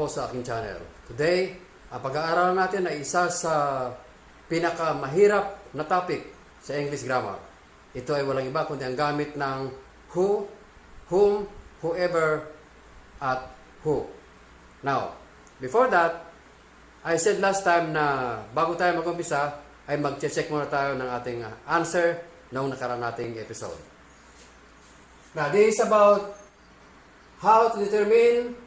po sa aking channel. Today, ang pag-aaralan natin ay isa sa pinakamahirap na topic sa English grammar. Ito ay walang iba kundi ang gamit ng who, whom, whoever, at who. Now, before that, I said last time na bago tayo mag-umpisa, ay mag-check muna tayo ng ating answer noong nakaraan nating episode. Now, this is about how to determine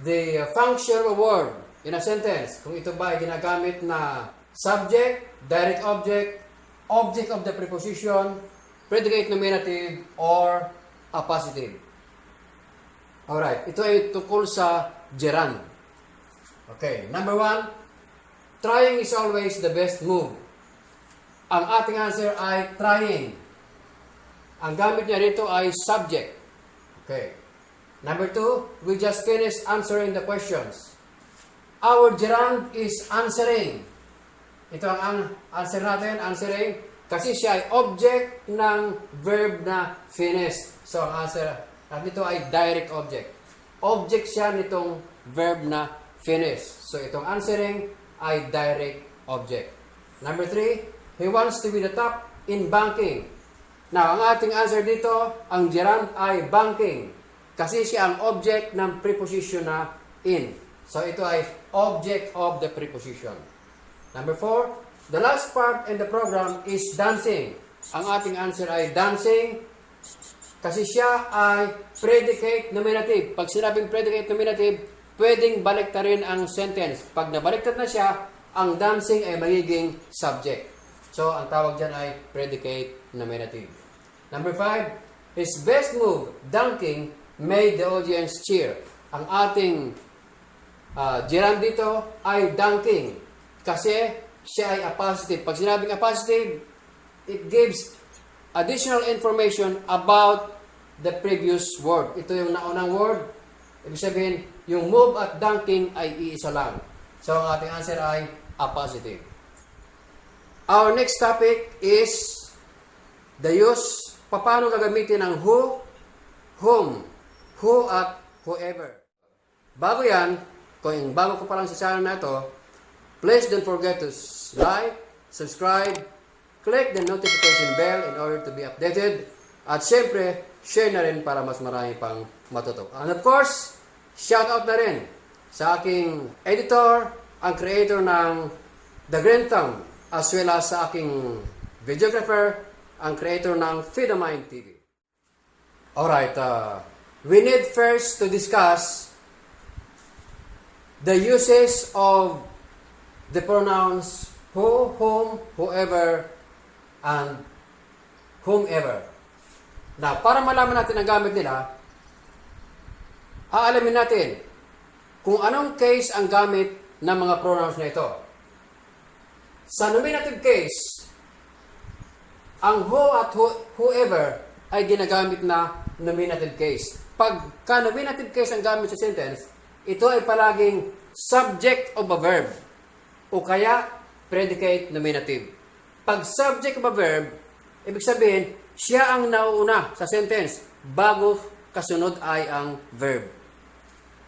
the function of a word in a sentence. Kung ito ba ay ginagamit na subject, direct object, object of the preposition, predicate nominative, or appositive. Alright, ito ay tungkol sa gerund. Okay, number 1, trying is always the best move. Ang ating answer ay trying. Ang gamit niya rito ay subject. Okay. Number 2, we just finished answering the questions. Our gerund is answering. Ito ang answer natin, answering, kasi siya ay object ng verb na finished. So, ang answer nito ay direct object. Object siya nitong verb na finished. So, itong answering ay direct object. Number 3, he wants to be the top in banking. Now, ang ating answer dito, ang gerund ay banking. Kasi siya ang object ng preposition na in. So, ito ay object of the preposition. Number 4, the last part in the program is dancing. Ang ating answer ay dancing kasi siya ay predicate nominative. Pag sinabing predicate nominative, pwedeng baliktarin ang sentence. Pag nabaliktad na siya, ang dancing ay magiging subject. So, ang tawag dyan ay predicate nominative. Number 5, his best move, dunking, made the audience cheer. Ang ating gerund dito ay dunking. Kasi siya ay appositive. Pag sinabing appositive, it gives additional information about the previous word. Ito yung naunang word. Ibig sabihin, yung move at dunking ay iisa lang. So, ang ating answer ay appositive. Our next topic is the use. Paano gagamitin ang who, whom, who at whoever. Bago yan, kung bago ko pa lang sa channel na ito, please don't forget to like, subscribe, click the notification bell in order to be updated. At syempre, share na rin para mas marami pang matuto. And of course, shout out na rin sa aking editor, ang creator ng The Green Thumb, as well as sa aking videographer, ang creator ng Feed the Mind TV. Alright, we need first to discuss the uses of the pronouns who, whom, whoever, and whomever. Now, para malaman natin ang gamit nila, aalamin natin kung anong case ang gamit ng mga pronouns na ito. Sa nominative case, ang who at whoever ay ginagamit na nominative case. Pagka nominative case ang gamit sa sentence, ito ay palaging subject of a verb o kaya predicate nominative. Pag subject of a verb, ibig sabihin, siya ang nauuna sa sentence bago kasunod ay ang verb.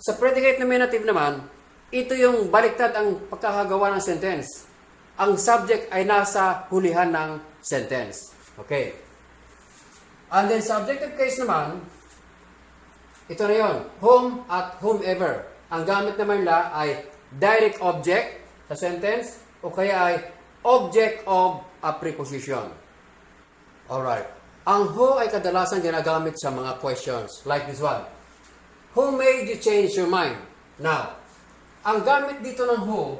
Sa predicate nominative naman, ito yung baliktad ang pagkakagawa ng sentence. Ang subject ay nasa hulihan ng sentence. Okay. And then subjective case naman, ito na yun, whom at whomever. Ang gamit naman nila ay direct object sa sentence o kaya ay object of a preposition. Alright. Ang who ay kadalasan ginagamit sa mga questions like this one. Who made you change your mind? Now, ang gamit dito ng who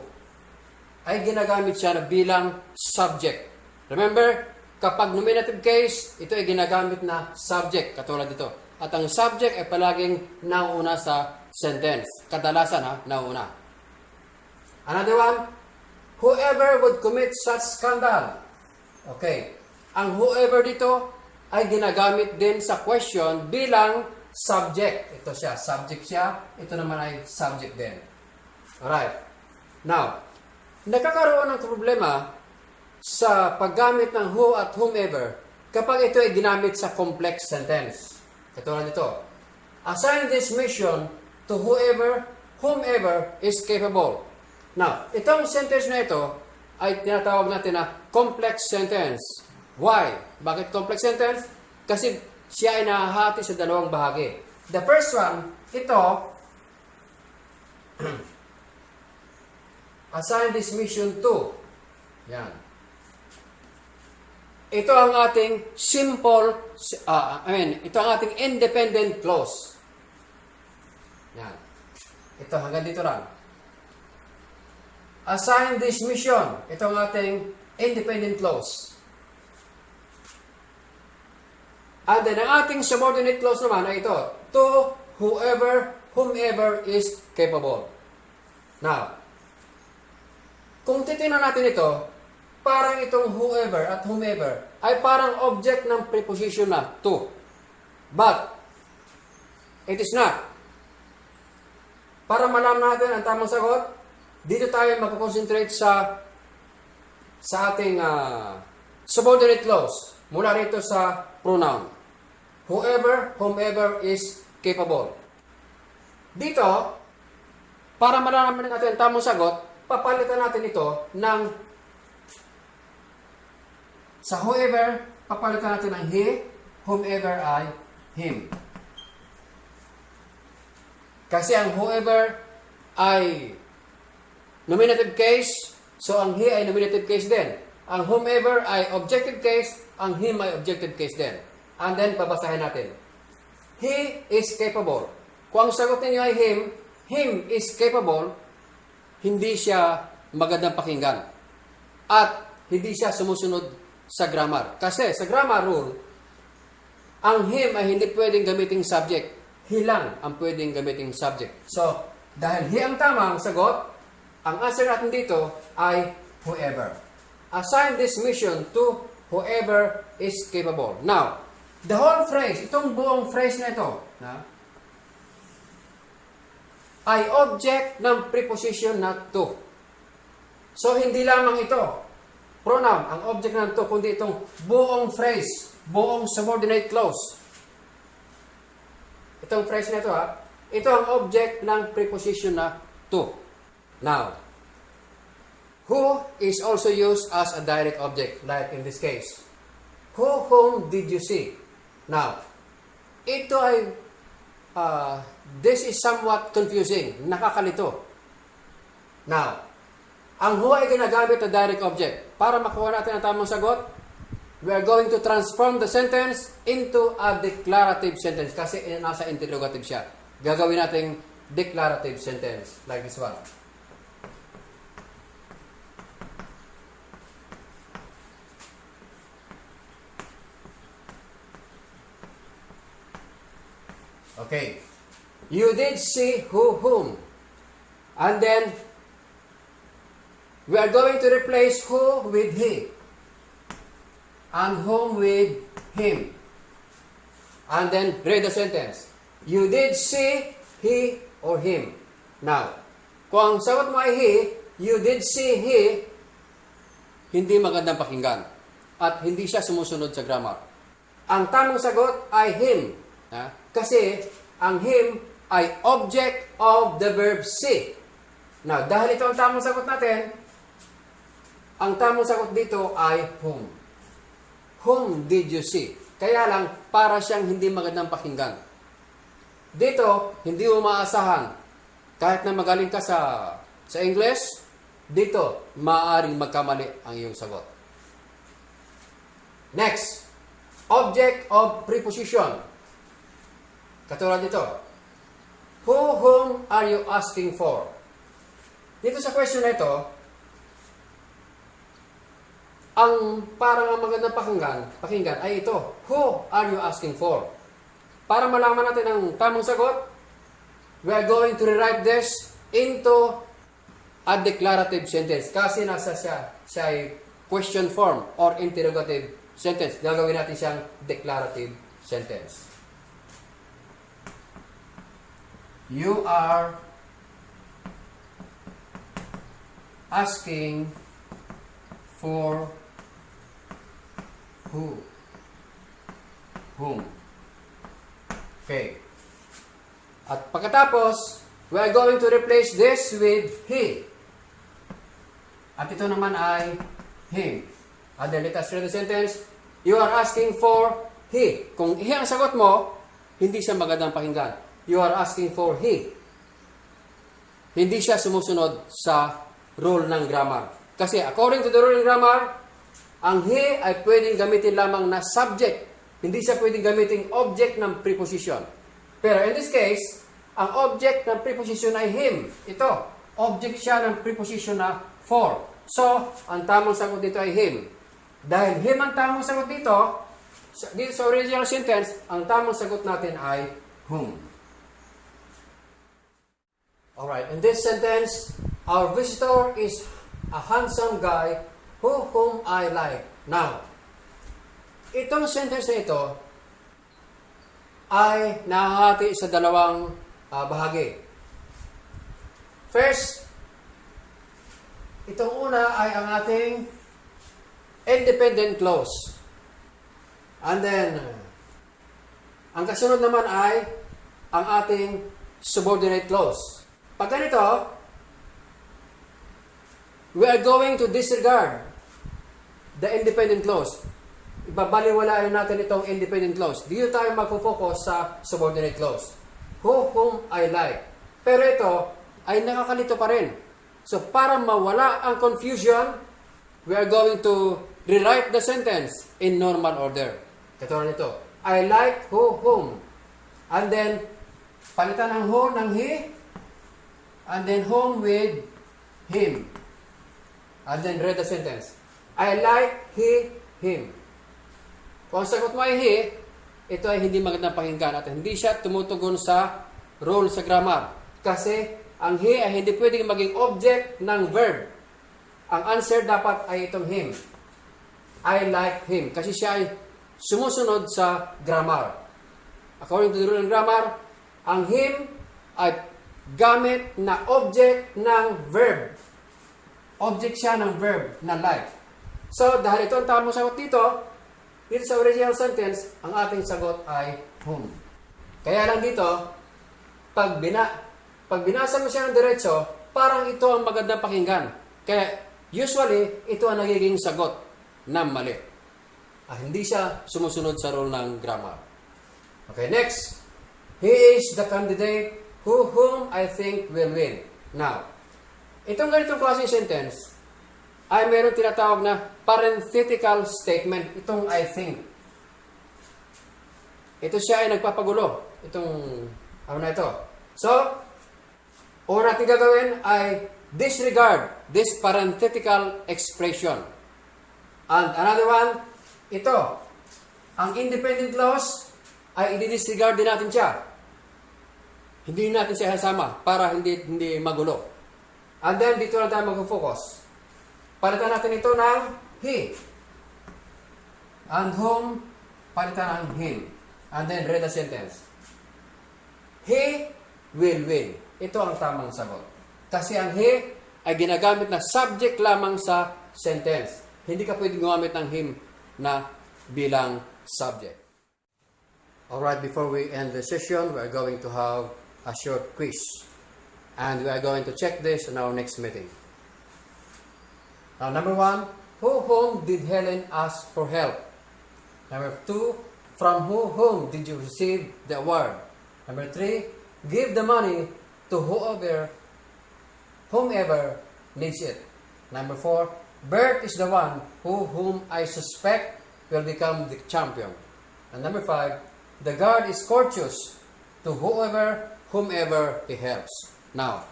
ay ginagamit siya na bilang subject. Remember, kapag nominative case, ito ay ginagamit na subject, katulad dito. At ang subject ay palaging nauuna sa sentence. Kadalasan nauuna. Another one, whoever would commit such scandal. Okay. Ang whoever dito ay ginagamit din sa question bilang subject. Ito siya, subject siya. Ito naman ay subject din. Alright. Now, nagkakaroon ng problema sa paggamit ng who at whomever kapag ito ay ginamit sa complex sentence. Katulad nito. Assign this mission to whoever whomever is capable. Now, itong sentence na ito ay tinatawag natin na complex sentence. Why? Bakit complex sentence? Kasi siya ay nahahati sa dalawang bahagi. The first one, ito, assign this mission to. Yan. Ito ang ating simple, ito ang ating independent clause. Yan. Ito, hanggang dito lang. Assign this mission. Ito ang ating independent clause. And then, ang ating subordinate clause naman ay ito. To whomever is capable. Now, kung titingnan natin ito, parang itong whoever at whomever ay parang object ng preposition na to. But, it is not. Para malaman natin ang tamang sagot, dito tayo mag-concentrate sa ating subordinate clause. Mula rito sa pronoun. Whomever is capable. Dito, para malaman natin ang tamang sagot, papalitan natin ito ng sa whoever, papalitan natin ng he, whomever ay him. Kasi ang whoever ay nominative case, so ang he ay nominative case din. Ang whomever ay objective case, ang him ay objective case din. And then, babasahin natin. He is capable. Kung ang sagot ninyo ay him is capable, hindi siya magandang pakinggan. At hindi siya sumusunod sa grammar. Kasi sa grammar rule, ang him ay hindi pwedeng gamiting subject. He lang ang pwedeng gamiting subject. So, dahil he ang tamang sagot, ang answer natin dito ay whoever. Assign this mission to whoever is capable. Now, the whole phrase, itong buong phrase na ito, ay object ng preposition na to. So, hindi lamang ito, pronoun, ang object ng to, kundi itong buong phrase, buong subordinate clause. Itong phrase na ito, ito ang object ng preposition na to. Now, who is also used as a direct object, like in this case. Whom did you see? Now, ito ay, this is somewhat confusing, nakakalito. Now, ang who ay ginagamit na direct object. Para makuha natin ang tamang sagot, we are going to transform the sentence into a declarative sentence kasi nasa interrogative siya. Gagawin natin declarative sentence, like this one. Okay. You did see whom. And then, we are going to replace who with he. And whom with him. And then, read the sentence. You did see he or him. Now, kung ang sagot mo ay he, you did see he, hindi magandang pakinggan. At hindi siya sumusunod sa grammar. Ang tamang sagot ay him. Kasi, ang him ay object of the verb see. Now, dahil ito ang tamang sagot natin, ang tamang sagot dito ay whom. Whom did you see? Kaya lang, para siyang hindi magandang pakinggan. Dito, hindi mo maasahan. Kahit na magaling ka sa English, dito, maaaring magkamali ang iyong sagot. Next, object of preposition. Katulad dito. Whom are you asking for? Dito sa question na ito, ang parang ang magandang pakinggan ay ito. Who are you asking for? Para malaman natin ang tamang sagot, we are going to rewrite this into a declarative sentence. Kasi nasa siya ay question form or interrogative sentence. Gagawin natin siyang declarative sentence. You are asking for whom. Okay. At pagkatapos, we are going to replace this with he. At ito naman ay him. And then let us read the sentence. You are asking for he. Kung he ang sagot mo, hindi siya magandang pakinggan. You are asking for he. Hindi siya sumusunod sa rule ng grammar. Kasi according to the rule ng grammar, ang he ay pwedeng gamitin lamang na subject. Hindi siya pwedeng gamitin object ng preposition. Pero in this case, ang object ng preposition ay him. Ito, object siya ng preposition na for. So, ang tamang sagot dito ay him. Dahil him ang tamang sagot dito sa original sentence, ang tamang sagot natin ay whom. Alright, in this sentence, our visitor is a handsome guy whom I like. Now, itong sentence na ito ay nahahati sa dalawang bahagi. First, itong una ay ang ating independent clause. And then, ang kasunod naman ay ang ating subordinate clause. Pag ganito, we are going to disregard the independent clause. Ibabaliwalain natin itong independent clause. Dito tayo magpo-focus sa subordinate clause. Whom I like. Pero ito ay nakakalito pa rin. So, para mawala ang confusion, we are going to rewrite the sentence in normal order. Katulad nito. I like whom. And then, palitan ng who ng he. And then whom with him. And then read the sentence. I like him. Kung ang sagot mo ay he, ito ay hindi magandang pakinggan at hindi siya tumutugon sa rule sa grammar. Kasi ang he ay hindi pwedeng maging object ng verb. Ang answer dapat ay itong him. I like him. Kasi siya ay sumusunod sa grammar. According to the rule ng grammar, ang him ay gamit na object ng verb. Object siya ng verb na like. So, dahil ito ang tamang sagot dito sa original sentence, ang ating sagot ay whom. Kaya lang dito, pag binasa mo siya ng diretso, parang ito ang magandang pakinggan. Kaya, usually, ito ang nagiging sagot na mali. Hindi siya sumusunod sa rule ng grammar. Okay, next. He is the candidate whom I think will win. Now, itong ganitong klaseng sentence ay mayroong tinatawag na parenthetical statement. Itong I think. Ito siya ay nagpapagulo. Itong, ano na ito. So, una natin gagawin ay disregard this parenthetical expression. And another one, ito. Ang independent clause ay i-disregard din natin siya. Hindi natin siya hasama para hindi magulo. And then, dito na tayo mag-focus. Palitan natin ito ng he. And whom, palitan ng him. And then, read the sentence. He will win. Ito ang tamang sagot. Kasi ang he ay ginagamit na subject lamang sa sentence. Hindi ka pwedeng gumamit ng him na bilang subject. Alright, before we end the session, we are going to have a short quiz. And we are going to check this in our next meeting. Now, number 1, whom did Helen ask for help? Number 2, from whom did you receive the award? Number 3, give the money to whomever needs it. Number 4, Bert is the one whom I suspect will become the champion. And number 5, the guard is courteous to whomever he helps. Now,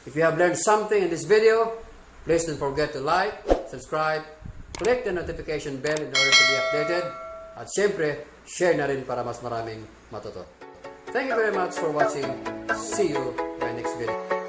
if you have learned something in this video, please don't forget to like, subscribe, click the notification bell in order to be updated, at syempre, share na rin para mas maraming matuto. Thank you very much for watching. See you in my next video.